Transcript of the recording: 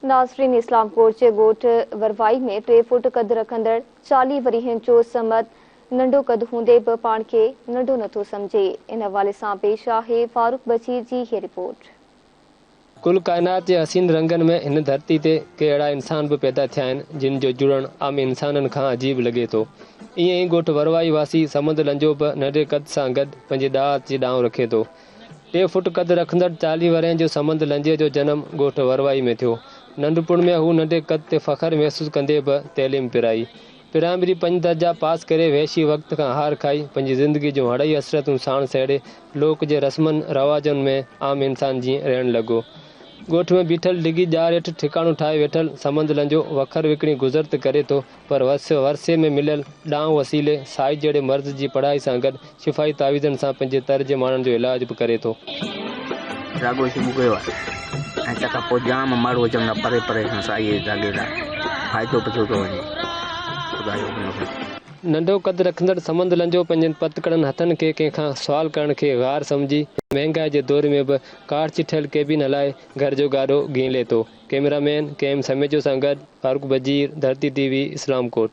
नाज़रीन, इस्लामकोट जे ॻोठ वरवाई में 3 फुट कद रखंदड़ 40 वरियनि जो समद नंढो कद हूंदे बि पाण खे नंढो नथो सम्झे। इन हवाले सां पेश आहे फारूक बशीर जी हीअ रिपोर्ट। कुल कायनात जे हसीन रंगन में इन धरती ते के अड़ा इंसान भी पैदा थिया आहिनि जिन जो जुड़न आम इंसाननि खां अजीब लगे तो। ईअं ई ॻोठ वरवाई वासी समंद लंजो बि नंढे कद सां गॾु पंहिंजे ॾाहत जी ॾांहुं रखे थो। 3 फुट कद रखंदड़ 40 वरियनि जो समंद लंजे जो जनम ॻोठ वरवाई में थियो। नंढपण में हू नंढे कद ते फ़ख्र महसूस कंदे बि तइलीम पिराई। प्राइमरी 5 दर्जा पास करे वहशी वक़्त खां हार खाई पंहिंजी ज़िंदगी जूं हड़ई असरतूं साण सेड़े लोक जे रस्मनि रवाजनि में आम इंसान जीअं रहण लॻो। ॻोठ में बीठल डिगी ॼार हेठि ठिकाणो ठाहे वेठल समंद लंजो वखर विकिणी गुज़रत करे थो, पर वरसे में मिलियल ॾांहुं वसीले साइज जहिड़े मर्ज़ जी पढ़ाई सां गॾु शिफ़ाई तावीज़नि सां पंहिंजे तर्ज माण्हुनि जो इलाज बि करे थो। रागो शुरू कयो आहे ऐं तंहिंखां पोइ जाम माण्हू अचनि था परे परे खां साईं रागे लाइ फ़ाइदो बि थियो थो वञे। नंढो कद रखंदड़ समंद लंजो पंहिंजनि पतकड़नि हथनि खे कंहिंखां सुवाल करण खे गार सम्झी महांगाई जे दौर में बि कार चिठियल केबिन हलाए घर जो गाॾो ॻीले थो। कैमरामैन केम समेजो सां गॾु फारूक बशीर, धरती TV, इस्लामकोट।